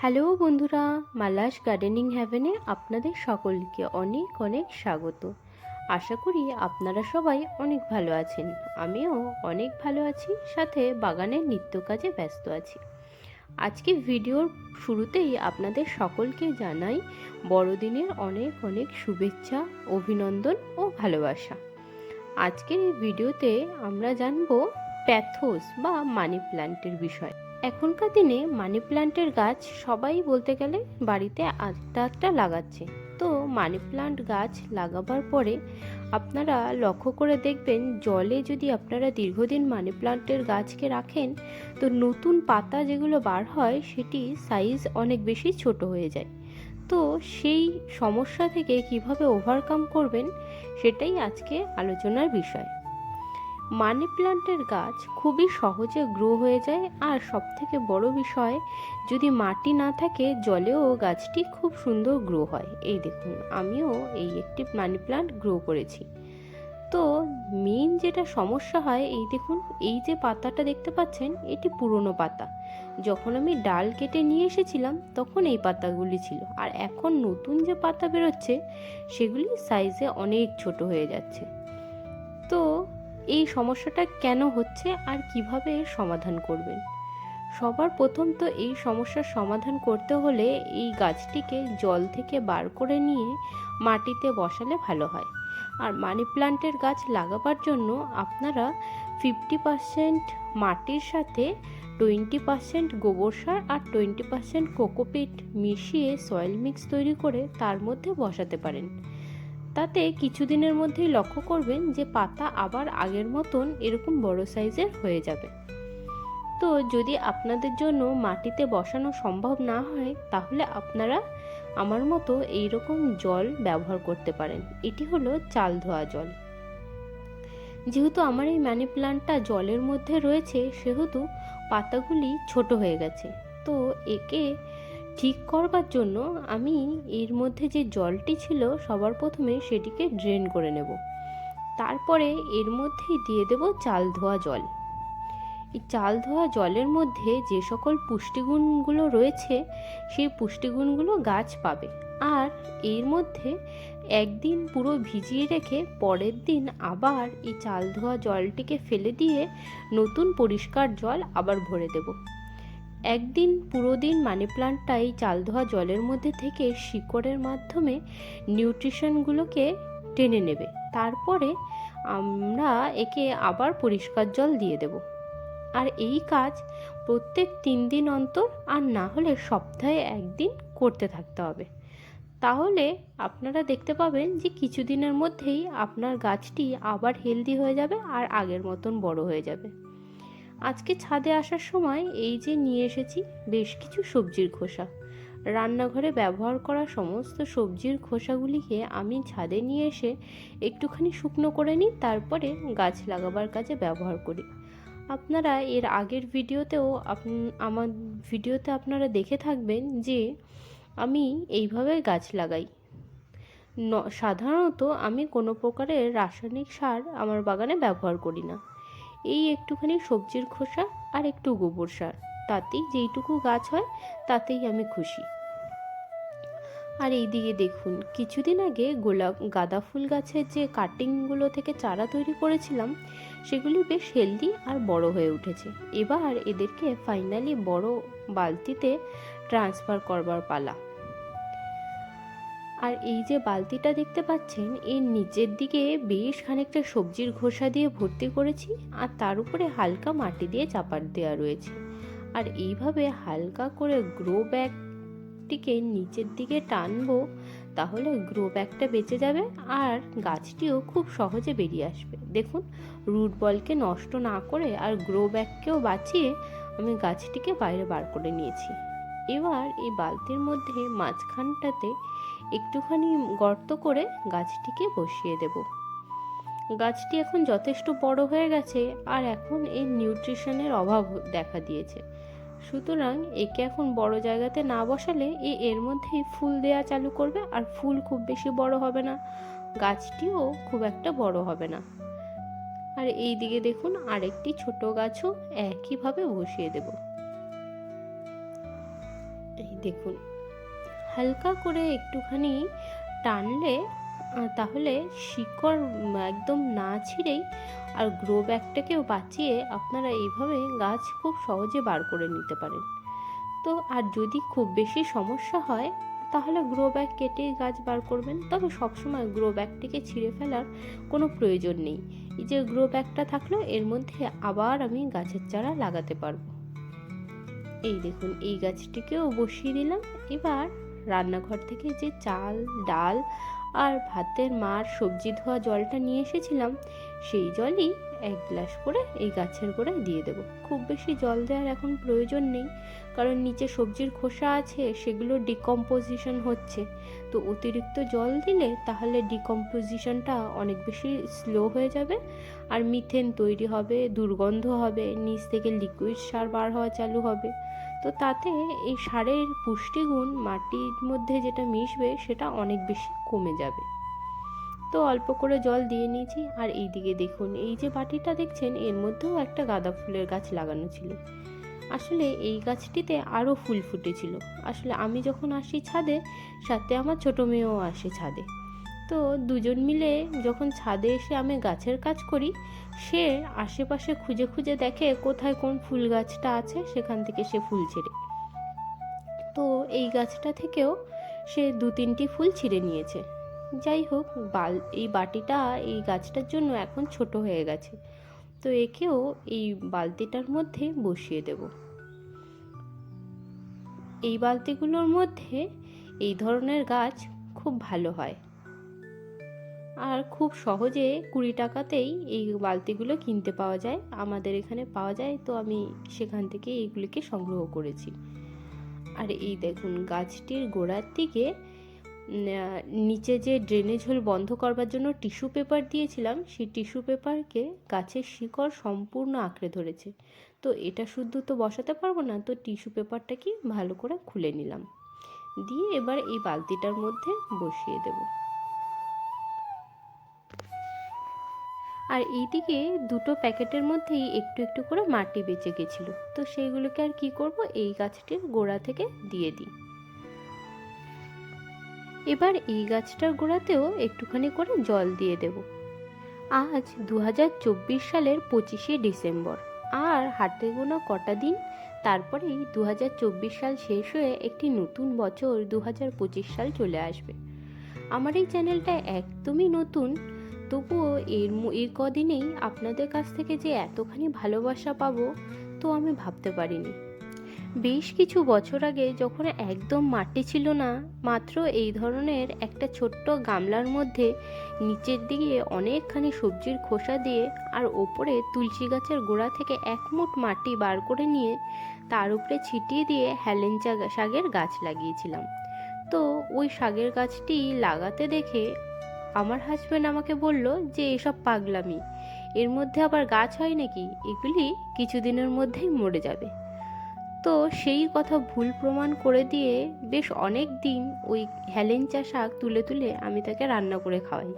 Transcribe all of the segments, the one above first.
Hello বন্ধুরা, Mala's gardening হ্যাভেনে আপনাদের সকলকে অনেক অনেক স্বাগত। আশা করি আপনারা সবাই অনেক ভালো আছেন। আমিও অনেক ভালো আছি, সাথে বাগানের নিত্য কাজে ব্যস্ত আছি। আজকে ভিডিওর শুরুতেই আপনাদের সকলকে জানাই বড়দিনের অনেক অনেক শুভেচ্ছা, অভিনন্দন ও ভালোবাসা। আজকের এই ভিডিওতে আমরা জানবো প্যাথোস বা মানি প্ল্যান্টের বিষয়। এখনকার দিনে মানি প্ল্যান্টের গাছ সবাই বলতে গেলে বাড়িতে একটা একটা লাগাচ্ছে। তো মানি প্ল্যান্ট গাছ লাগাবার পরে আপনারা লক্ষ্য করে দেখবেন, জলে যদি আপনারা দীর্ঘদিন মানি প্ল্যান্টের গাছকে রাখেন, তো নতুন পাতা যেগুলো বার হয় সেটি সাইজ অনেক বেশি ছোট হয়ে যায়। তো সেই সমস্যা থেকে কিভাবে ওভারকাম করবেন, সেটাই আজকে আলোচনার বিষয়। মানি প্ল্যান্টের গাছ খুবই সহজে গ্রো হয়ে যায়, আর সবথেকে বড় বিষয়, যদি মাটি না থাকে জলেও গাছটি খুব সুন্দর গ্রো হয়। এই দেখুন, আমিও এই একটি মানি প্ল্যান্ট গ্রো করেছি। তো মেইন যেটা সমস্যা হয়, এই দেখুন, এই যে পাতাটা দেখতে পাচ্ছেন, এটি পুরনো পাতা। যখন আমি ডাল কেটে নিয়ে এসেছিলাম তখন এই পাতাগুলি ছিল, আর এখন নতুন যে পাতা বেরোচ্ছে সেগুলি সাইজে অনেক ছোট হয়ে যাচ্ছে। তো এই সমস্যাটা কেন হচ্ছে আর কিভাবে এর সমাধান করবেন? সবার প্রথম তো এই সমস্যার সমাধান করতে হলে এই গাছটিকে জল থেকে বার করে নিয়ে মাটিতে বসালে ভালো হয়। আর মানি প্ল্যান্টের গাছ লাগাবার জন্য আপনারা 50% মাটির সাথে 20% গোবর সার আর 20% কোকোপিট মিশিয়ে সয়েল মিক্স তৈরি করে তার মধ্যে বসাতে পারেন। তাতে কিছুদিনের মধ্যেই লক্ষ্য করবেন যে পাতা আবার আগের মতন এরকম বড় সাইজের হয়ে যাবে। তো যদি আপনাদের জন্য মাটিতে বসানো সম্ভব না হয়, তাহলে আপনারা আমার মতো এইরকম জল ব্যবহার করতে পারেন। এটি হলো চাল ধোয়া জল। যেহেতু আমার এই মানি প্ল্যান্টটা জলের মধ্যে রয়েছে, সেহেতু পাতাগুলি ছোট হয়ে গেছে। তো একে ঠিক করবার জন্য আমি এর মধ্যে যে জলটি ছিল সবার প্রথমে সেটিকে ড্রেন করে নেব। তারপরে এর মধ্যেই দিয়ে দেব চাল ধোয়া জল। এই চাল ধোয়া জলের মধ্যে যে সকল পুষ্টিগুণগুলো রয়েছে, সেই পুষ্টিগুণগুলো গাছ পাবে। আর এর মধ্যে একদিন পুরো ভিজিয়ে রেখে পরের দিন আবার এই চাল ধোয়া জলটিকে ফেলে দিয়ে নতুন পরিষ্কার জল আবার ভরে দেব। একদিন পুরো দিন মানি প্ল্যান্টটা এই চাল ধোয়া জলের মধ্যে থেকে শিকড়ের মাধ্যমে নিউট্রিশনগুলোকে টেনে নেবে। তারপরে আমরা একে আবার পরিষ্কার জল দিয়ে দেব। আর এই কাজ প্রত্যেক 3 দিন অন্তর, আর না হলে সপ্তাহে একদিন করতে থাকতে হবে। তাহলে আপনারা দেখতে পাবেন যে কিছুদিনের মধ্যেই আপনার গাছটি আবার হেলদি হয়ে যাবে আর আগের মতন বড় হয়ে যাবে। আজকে ছাদে আসার সময় এই যে নিয়ে এসেছি বেশ কিছু সবজির খোসা। রান্নাঘরে ব্যবহার করা সমস্ত সবজির খোসাগুলিকে আমি ছাদে নিয়ে এসে একটুখানি শুকনো করে নিই, তারপরে গাছ লাগাবার কাজে ব্যবহার করি। আপনারা এর আগের ভিডিওতেও আমার ভিডিওতে আপনারা দেখে থাকবেন যে আমি এইভাবে গাছ লাগাই। সাধারণত আমি কোনো প্রকারের রাসায়নিক সার আমার বাগানে ব্যবহার করি না। এই একটুখানি সবজির খোসা আর একটু গোবর সার, তাতেই যেইটুকু গাছ হয় তাতেই আমি খুশি। আর এই দিকে দেখুন, কিছুদিন আগে গাঁদা ফুল গাছের যে কাটিংগুলো থেকে চারা তৈরি করেছিলাম, সেগুলি বেশ হেলদি আর বড় হয়ে উঠেছে। এবার এদেরকে ফাইনালি বড় বালতিতে ট্রান্সফার করবার পালা। আর এই যে বালতিটা দেখতে পাচ্ছেন, এর নিচের দিকে বেশ খানিকটা সবজির খোসা দিয়ে ভর্তি করেছি, আর তার উপরে হালকা মাটি দিয়ে চাপা দেওয়া রয়েছে। আর এইভাবে হালকা করে গ্রো ব্যাগটিকে নিচের দিকে টানবো, তাহলে গ্রো ব্যাগটা বেঁচে যাবে আর গাছটিও খুব সহজে বেরিয়ে আসবে। দেখুন, রুট বলকে নষ্ট না করে আর গ্রো ব্যাগকেও বাঁচিয়ে আমি গাছটিকে বাইরে বার করে নিয়েছি। এবার এই বালতির মধ্যে মাঝখানটাতে একটুখানি গর্ত করে গাছটিকে বসিয়ে দেব। গাছটি এখন যথেষ্ট বড় হয়ে গেছে, আর এখন এর নিউট্রিশনের অভাব দেখা দিয়েছে। সুতরাং একে এখন বড় জায়গাতে না বসালে এর মধ্যেই ফুল দেয়া চালু করবে, আর ফুল খুব বেশি বড় হবে না, গাছটিও খুব একটা বড় হবে না। আর এই দিকে দেখুন, আরেকটি ছোট গাছও একইভাবে বসিয়ে দেব। এই দেখুন, হালকা করে একটুখানি টানলে তাহলে শিকড় একদম না ছিঁড়েই আর গ্রো ব্যাগটাকেও বাঁচিয়ে আপনারা এইভাবে গাছ খুব সহজে বার করে নিতে পারেন। তো আর যদি খুব বেশি সমস্যা হয় তাহলে গ্রো ব্যাগ কেটেই গাছ বার করবেন, তবে সবসময় গ্রো ব্যাগটিকে ছিঁড়ে ফেলার কোনো প্রয়োজন নেই। এই যে গ্রো ব্যাগটা থাকলো, এর মধ্যে আবার আমি গাছের চারা লাগাতে পারবো। এই দেখুন, এই গাছটিকেও বসিয়ে দিলাম। এবার রান্নাঘর থেকে যে চাল ডাল আর ভাতের মার সবজি ধোয়া জলটা নিয়ে এসেছিলাম, সেই জলই 1 গ্লাস করে এই গাছের গোড়ায় দিয়ে দেব। খুব বেশি জল দেওয়ার এখন প্রয়োজন নেই, কারণ নিচে সবজির খোসা আছে, সেগুলো ডিকম্পোজিশন হচ্ছে। তো অতিরিক্ত জল দিলে তাহলে ডিকম্পোজিশনটা অনেক বেশি স্লো হয়ে যাবে, আর মিথেন তৈরি হবে, দুর্গন্ধ হবে, নিচ থেকে লিকুইড সার বার হওয়া চালু হবে। তো তাতে এই সারের পুষ্টিগুণ মাটির মধ্যে যেটা মিশবে সেটা অনেক বেশি কমে যাবে। তো অল্প করে জল দিয়ে নিয়েছি। আর এইদিকে দেখুন, এই যে বাটিটা দেখছেন, এর মধ্যেও একটা গাঁদা ফুলের গাছ লাগানো ছিল। আসলে এই গাছটিতে আরও ফুল ফুটেছিল। আসলে আমি যখন আসি ছাদে, সাথে আমার ছোটো মেয়েও আসে ছাদে। তো দুজন মিলে যখন ছাদে এসে আমি গাছের কাজ করি, সে আশেপাশে খুঁজে খুঁজে দেখে কোথায় কোন ফুল গাছটা আছে, সেখান থেকে সে ফুল ছিঁড়ে। তো এই গাছটা থেকেও সে 2-3টি ফুল ছিঁড়ে নিয়েছে। যাই হোক, এই বাটিটা এই গাছটার জন্য এখন ছোট হয়ে গেছে। তো একেও এই বালতিটার মধ্যে বসিয়ে দেব। এই বালতিগুলোর মধ্যে এই ধরনের গাছ খুব ভালো হয়, আর খুব সহজে 20 টাকাতেই এই বালতিগুলো কিনতে পাওয়া যায়। আমাদের এখানে পাওয়া যায়, তো আমি সেখান থেকে এইগুলিকে সংগ্রহ করেছি। আর এই দেখুন, গাছটির গোড়ার দিকে নিচে যে ড্রেনেজ হোল বন্ধ করবার জন্য টিস্যু পেপার দিয়েছিলাম, সেই টিস্যু পেপারকে গাছের শিকড় সম্পূর্ণ আঁকড়ে ধরেছে। তো এটা শুদ্ধ তো বসাতে পারবো না, তো টিস্যু পেপারটাকে ভালো করে খুলে নিলাম, দিয়ে এবার এই বালতিটার মধ্যে বসিয়ে দেব। আর এইদিকে 2টো প্যাকেটের মধ্যেই একটু একটু করে মাটি বেঁচে গেছিলো, তো সেইগুলোকে আর কি করব, এই গাছটির গোড়া থেকে দিয়ে দিই। এবার এই গাছটার গোড়াতেও একটুখানি করে জল দিয়ে দেব। আজ 2024 সালের 25শে ডিসেম্বর, আর হাতে গোনা কটা দিন, তারপরেই 2024 সাল শেষ হয়ে একটি নতুন বছর 2025 সাল চলে আসবে। আমার এই চ্যানেলটা একদমই নতুন, তবুও এর কদিনেই আপনাদের কাছ থেকে যে এতখানি ভালোবাসা পাবো তো আমি ভাবতে পারিনি। বেশ কিছু বছর আগে যখন একদম মাটি ছিল না, মাত্র এই ধরনের একটা ছোট্ট গামলার মধ্যে নিচের দিকে অনেকখানি সবজির খোসা দিয়ে আর ওপরে তুলসী গাছের গোড়া থেকে 1 মুঠ মাটি বার করে নিয়ে তার উপরে ছিটিয়ে দিয়ে হেলেঞ্চা শাকের গাছ লাগিয়েছিলাম। তো ওই শাকের গাছটি লাগাতে দেখে আমার হাজব্যান্ড আমাকে বলল যে এসব পাগলামি, এর মধ্যে আবার গাছ হয় নাকি, এগুলি কিছুদিনের মধ্যেই মরে যাবে। তো সেই কথা ভুল প্রমাণ করে দিয়ে বেশ অনেক দিন ওই হেলেঞ্চা শাক তুলে তুলে আমি তাকে রান্না করে খাওয়াই।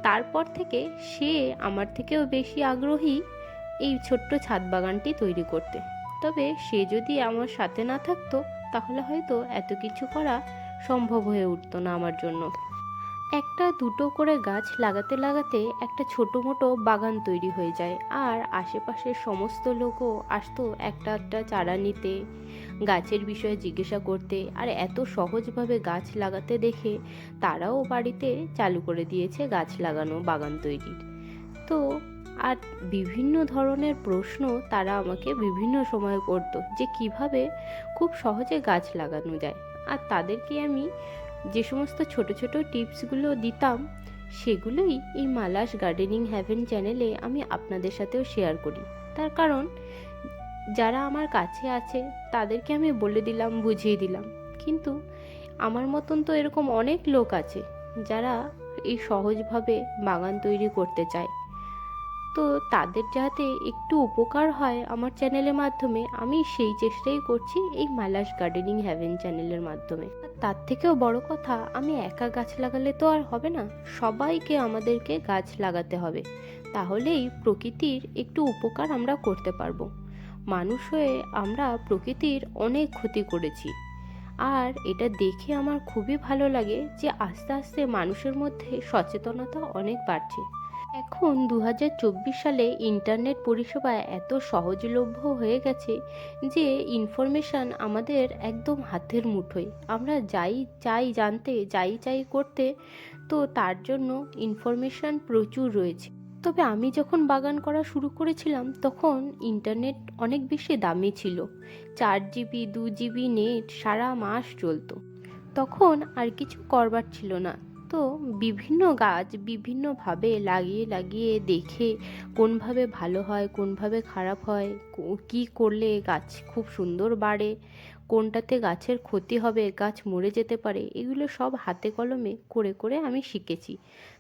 তারপর থেকে সে আমার থেকেও বেশি আগ্রহী এই ছোট্ট ছাদ বাগানটি তৈরি করতে। তবে সে যদি আমার সাথে না থাকতো তাহলে হয়তো এত কিছু করা সম্ভব হয়ে উঠতো না আমার জন্য। 1-2টো করে গাছ লাগাতে লাগাতে একটা ছোটো মোটো বাগান তৈরি হয়ে যায়, আর আশেপাশের সমস্ত লোকও আসতো একটা একটা চারা নিতে, গাছের বিষয়ে জিজ্ঞাসা করতে, আর এত সহজভাবে গাছ লাগাতে দেখে তারাও বাড়িতে চালু করে দিয়েছে গাছ লাগানো, বাগান তৈরির। তো আর বিভিন্ন ধরনের প্রশ্ন তারা আমাকে বিভিন্ন সময় করতো যে কিভাবে খুব সহজে গাছ লাগানো যায়, আর তাদেরকে আমি যে সমস্ত ছোট ছোট টিপসগুলো দিতাম সেগুলোই এই মালাস গার্ডেনিং হ্যাভেন চ্যানেলে আমি আপনাদের সাথেও শেয়ার করি। তার কারণ যারা আমার কাছে আছে তাদেরকে আমি বলে দিলাম, বুঝিয়ে দিলাম, কিন্তু আমার মতন তো এরকম অনেক লোক আছে যারা এই সহজভাবে বাগান তৈরি করতে চায়। তো তাদের যাতে একটু উপকার হয় আমার চ্যানেলের মাধ্যমে, আমি সেই চেষ্টাই করছি এই মালাস গার্ডেনিং হ্যাভেন চ্যানেলের মাধ্যমে। তার থেকেও বড় কথা, আমি একা গাছ লাগালে তো আর হবে না, সবাইকে আমাদেরকে গাছ লাগাতে হবে, তাহলেই প্রকৃতির একটু উপকার আমরা করতে পারবো। মানুষ হয়ে আমরা প্রকৃতির অনেক ক্ষতি করেছি। আর এটা দেখে আমার খুবই ভালো লাগে যে আস্তে আস্তে মানুষের মধ্যে সচেতনতা অনেক বাড়ছে। এখন 2024 সালে ইন্টারনেট পরিষেবা এত সহজলভ্য হয়ে গেছে যে ইনফরমেশান আমাদের একদম হাতের মুঠোয়। আমরা যাই চাই জানতে, যাই চাই করতে, তো তার জন্য ইনফরমেশান প্রচুর রয়েছে। তবে আমি যখন বাগান করা শুরু করেছিলাম তখন ইন্টারনেট অনেক বেশি দামি ছিল। 4 জিবি 2 জিবি নেট সারা মাস চলতো। তখন আর কিছু করবার ছিল না। তো বিভিন্ন গাছ বিভিন্নভাবে লাগিয়ে লাগিয়ে দেখে কোনভাবে ভালো হয়, কোনভাবে খারাপ হয়, কী করলে গাছ খুব সুন্দর বাড়ে, কোনটাতে গাছের ক্ষতি হবে, গাছ মরে যেতে পারে, এগুলো সব হাতে কলমে করে করে আমি শিখেছি।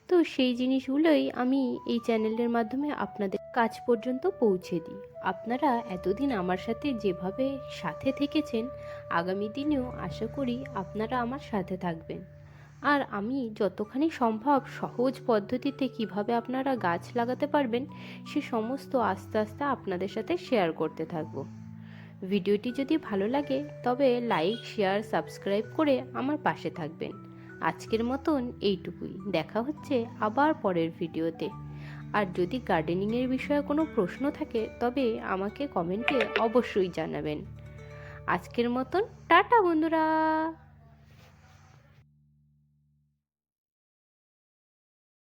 তো সেই জিনিসগুলোই আমি এই চ্যানেলের মাধ্যমে আপনাদের কাছ পর্যন্ত পৌঁছে দিই। আপনারা এতদিন আমার সাথে যেভাবে সাথে থেকেছেন, আগামী দিনেও আশা করি আপনারা আমার সাথে থাকবেন। আর আমি যতখানি সম্ভব সহজ পদ্ধতিতে কিভাবে আপনারা গাছ লাগাতে পারবেন সে সমস্ত আস্তে আস্তে আপনাদের সাথে শেয়ার করতে থাকবো। ভিডিওটি যদি ভালো লাগে তবে লাইক, শেয়ার, সাবস্ক্রাইব করে আমার পাশে থাকবেন। আজকের মতন এইটুকুই। দেখা হচ্ছে আবার পরের ভিডিওতে। আর যদি গার্ডেনিংয়ের বিষয়ে কোনো প্রশ্ন থাকে তবে আমাকে কমেন্টে অবশ্যই জানাবেন। আজকের মতন টাটা বন্ধুরা।